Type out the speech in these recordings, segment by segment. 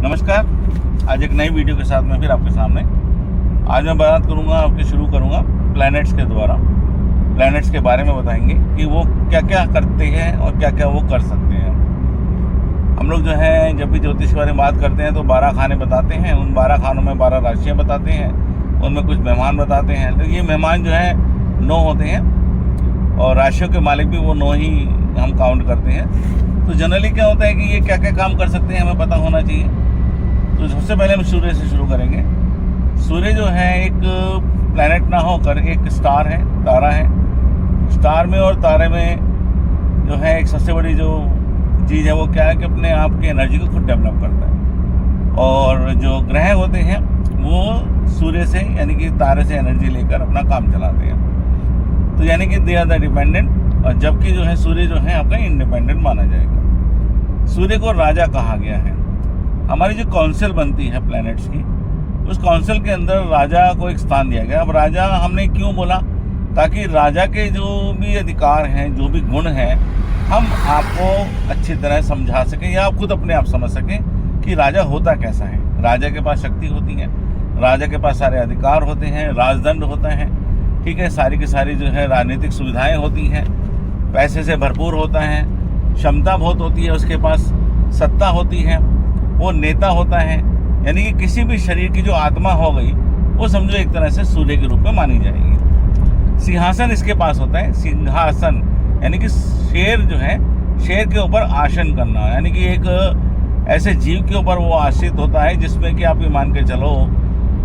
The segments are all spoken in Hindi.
नमस्कार। आज एक नई वीडियो के साथ मैं फिर आपके सामने आज मैं बात करूंगा, आपके शुरू करूंगा प्लैनेट्स के द्वारा। प्लैनेट्स के बारे में बताएंगे कि वो क्या क्या करते हैं और क्या क्या वो कर सकते हैं। हम लोग जो है जब भी ज्योतिष के बारे में बात करते हैं तो 12 खाने बताते हैं। उन 12 खानों में 12 राशियाँ बताते हैं, उनमें कुछ मेहमान बताते हैं। तो ये मेहमान जो है 9 होते हैं और राशियों के मालिक भी वो 9 ही हम काउंट करते हैं। तो जनरली क्या होता है कि ये क्या क्या काम कर सकते हैं हमें पता होना चाहिए। तो सबसे पहले हम सूर्य से शुरू करेंगे। सूर्य जो है एक प्लैनेट ना होकर एक स्टार है, तारा है। स्टार में और तारे में जो है एक सबसे बड़ी जो चीज़ है वो क्या है कि अपने आप की एनर्जी को खुद डेवलप करता है। और जो ग्रह होते हैं वो सूर्य से यानी कि तारे से एनर्जी लेकर अपना काम चलाते हैं। तो यानी कि दे आर द डिपेंडेंट, और जबकि जो है सूर्य जो है आपका इंडिपेंडेंट माना जाएगा। सूर्य को राजा कहा गया है। हमारी जो काउंसिल बनती है प्लैनेट्स की, उस काउंसिल के अंदर राजा को एक स्थान दिया गया। अब राजा हमने क्यों बोला? ताकि राजा के जो भी अधिकार हैं, जो भी गुण हैं, हम आपको अच्छी तरह समझा सकें या आप खुद अपने आप समझ सकें कि राजा होता कैसा है। राजा के पास शक्ति होती है, राजा के पास सारे अधिकार होते हैं, राजदंड होता है, ठीक है, सारी की सारी जो है राजनीतिक सुविधाएं होती हैं, पैसे से भरपूर होता है, क्षमता बहुत होती है, उसके पास सत्ता होती है, वो नेता होता है। यानी कि किसी भी शरीर की जो आत्मा हो गई वो समझो एक तरह से सूर्य के रूप में मानी जाएगी। सिंहासन इसके पास होता है, सिंहासन यानी कि शेर जो है, शेर के ऊपर आसन करना, यानी कि एक ऐसे जीव के ऊपर वो आश्रित होता है जिसमें कि आप ये मान के चलो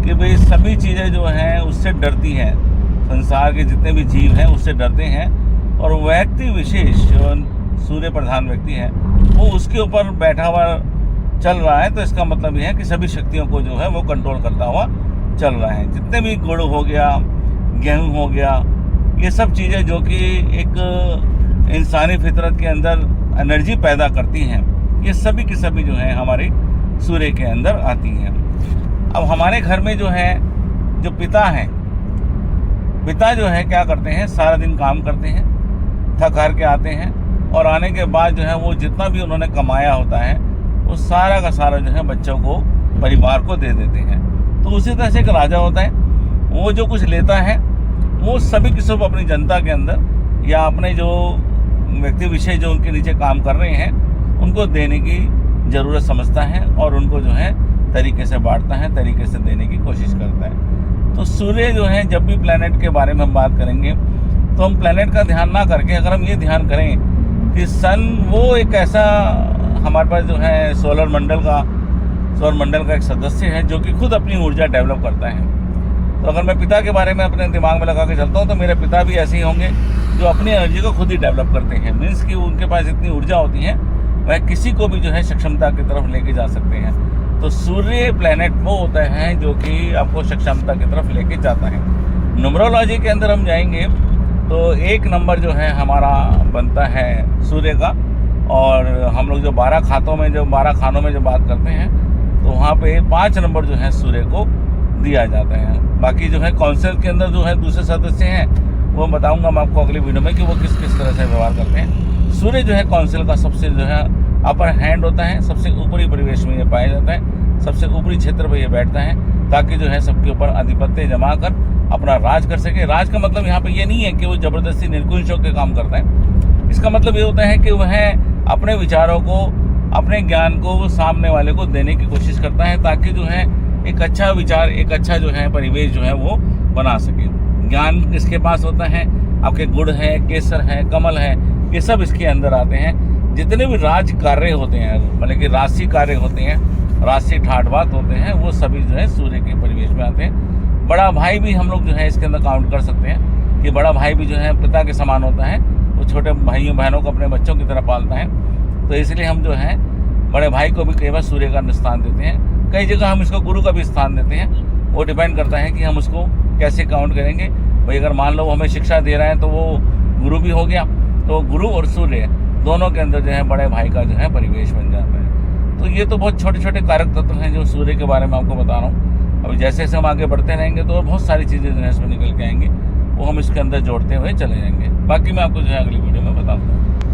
कि भाई सभी चीज़ें जो हैं उससे डरती हैं। संसार के जितने भी जीव हैं उससे डरते हैं, और व्यक्ति विशेष जो सूर्य प्रधान व्यक्ति है वो उसके ऊपर बैठा हुआ चल रहा है। तो इसका मतलब ये है कि सभी शक्तियों को जो है वो कंट्रोल करता हुआ चल रहा है। जितने भी गुड़ हो गया, गेहूं हो गया, ये सब चीज़ें जो कि एक इंसानी फितरत के अंदर एनर्जी पैदा करती हैं, ये सभी की सभी जो है हमारे सूर्य के अंदर आती हैं। अब हमारे घर में जो है जो पिता हैं, पिता जो है क्या करते हैं, सारा दिन काम करते हैं, थक हार के आते हैं, और आने के बाद जो है वो जितना भी उन्होंने कमाया होता है वो सारा का सारा जो है बच्चों को, परिवार को दे देते हैं। तो उसी तरह से एक राजा होता है, वो जो कुछ लेता है वो सभी की सब अपनी जनता के अंदर या अपने जो व्यक्ति विशेष जो उनके नीचे काम कर रहे हैं उनको देने की ज़रूरत समझता है, और उनको जो है तरीके से बांटता है, तरीके से देने की कोशिश करता है। तो सूर्य जो है, जब भी प्लैनेट के बारे में हम बात करेंगे तो हम प्लैनेट का ध्यान ना करके अगर हम ये ध्यान करें कि सन वो एक ऐसा हमारे पास जो है सौर मंडल का एक सदस्य है जो कि खुद अपनी ऊर्जा डेवलप करता है। तो अगर मैं पिता के बारे में अपने दिमाग में लगा के चलता हूँ तो मेरे पिता भी ऐसे ही होंगे जो अपनी एनर्जी को खुद ही डेवलप करते हैं। मीन्स कि उनके पास इतनी ऊर्जा होती है वह किसी को भी जो है सक्षमता की तरफ लेके जा सकते हैं। तो सूर्य प्लैनेट वो होता है जो कि आपको सक्षमता की तरफ लेके जाता है। न्यूमरोलॉजी के अंदर हम जाएंगे तो 1 नंबर जो है हमारा बनता है सूर्य का, और हम लोग जो 12 खानों में जो बात करते हैं तो वहाँ पे 5 नंबर जो है सूर्य को दिया जाता है। बाकी जो है काउंसिल के अंदर जो है दूसरे सदस्य हैं वो बताऊंगा मैं आपको अगली वीडियो में कि वो किस किस तरह से व्यवहार करते हैं। सूर्य जो है काउंसिल का सबसे जो है अपर हैंड होता है, सबसे ऊपरी परिवेश में ये पाया जाता है, सबसे ऊपरी क्षेत्र पर ये बैठता है, ताकि जो है सबके ऊपर आधिपत्य जमा कर अपना राज कर सके। राज का मतलब यहाँ पे ये नहीं है कि वो जबरदस्ती निर्कुंश होकर काम करता है। इसका मतलब ये होता है कि वह अपने विचारों को, अपने ज्ञान को वो सामने वाले को देने की कोशिश करता है, ताकि जो है एक अच्छा विचार, एक अच्छा जो है परिवेश जो है वो बना सके। ज्ञान इसके पास होता है, आपके गुड़ है, केसर है, कमल है, ये सब इसके अंदर आते हैं। जितने भी राज कार्य होते हैं, मतलब कि राशि कार्य होते हैं, राशि ठाट-बाट होते हैं, वो सभी जो है सूर्य के परिवेश में आते हैं। बड़ा भाई भी हम लोग जो है इसके अंदर काउंट कर सकते हैं कि बड़ा भाई भी जो है पिता के समान होता है, वो छोटे भाइयों बहनों को अपने बच्चों की तरह पालता है। तो इसलिए हम जो है बड़े भाई को भी कई बार सूर्य का स्थान देते हैं। कई जगह हम इसको गुरु का भी स्थान देते हैं। वो डिपेंड करता है कि हम उसको कैसे काउंट करेंगे। भाई अगर मान लो वो हमें शिक्षा दे रहा है तो वो गुरु भी हो गया, तो गुरु और सूर्य दोनों के अंदर जो है बड़े भाई का जो है परिवेश बन जाता है। तो ये तो बहुत छोटे छोटे कारक तत्व हैं जो सूर्य के बारे में आपको बता रहा हूँ। अभी जैसे जैसे हम आगे बढ़ते रहेंगे तो बहुत सारी चीज़ें जो है इसमें निकल के आएंगी, वो हम इसके अंदर जोड़ते हुए चले जाएंगे। बाकी मैं आपको जो है अगली वीडियो में बताऊँगा।